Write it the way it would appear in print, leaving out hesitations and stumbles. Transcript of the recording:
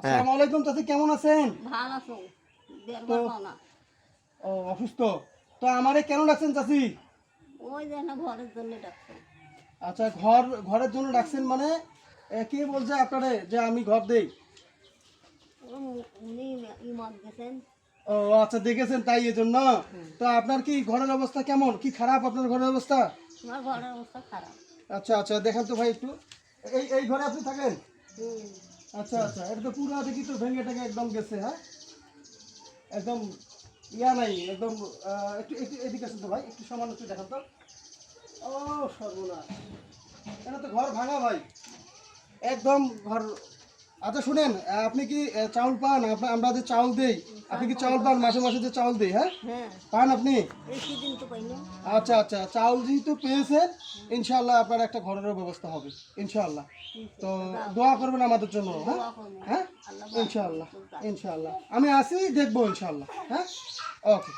আসসালামু আলাইকুম চাচি, কেমন আছেন? ভালো আছো? তো ও অসুস্থ তো আমারে কেন ডাকছেন চাচি? ওই যে না ঘরের জন্য ডাকছো। আচ্ছা, ঘরের জন্য ডাকছেন মানে কে বলছে আপনারে যে আমি ঘর দেই? উনি ইমত গেছেন। ও আচ্ছা, দেখেছেন তাই এজন্য। তো আপনার কি ঘরের অবস্থা কেমন, কি খারাপ আপনার ঘরের অবস্থা? আমার ঘরের অবস্থা খারাপ। আচ্ছা আচ্ছা, দেখেন তো ভাই একটু। এই এই ঘরে আপনি থাকেন? হুম। আচ্ছা আচ্ছা, এটা তো পুরো দেখি তো ভেঙে টেঙে একদম গেছে, হ্যাঁ একদম ইয়া নাই একদম। একটু একটু এদিকে আসুন তো ভাই, একটু সামান্য একটু দেখান তো। ও সর্বনাশ, এটা তো ঘর ভাঙা ভাই, একদম ঘর। আচ্ছা শুনেন, আপনি কি চাউল পান? আমরা যে চাউল দেই, আপনি কি চাউল পান? মাসে মাসে যে চাউল দেই, হ্যাঁ হ্যাঁ, পান আপনি? এই সেদিন তো পাইনি। আচ্ছা আচ্ছা, চাউল যেহেতু পেয়েছেন, ইনশাআল্লাহ আপনার একটা ঘরেরও ব্যবস্থা হবে ইনশাআল্লাহ। তো দোয়া করবেন আমাদের জন্য, হ্যাঁ হ্যাঁ ইনশাআল্লাহ ইনশাআল্লাহ। আমি আসি, দেখবো ইনশাআল্লাহ, হ্যাঁ ওকে।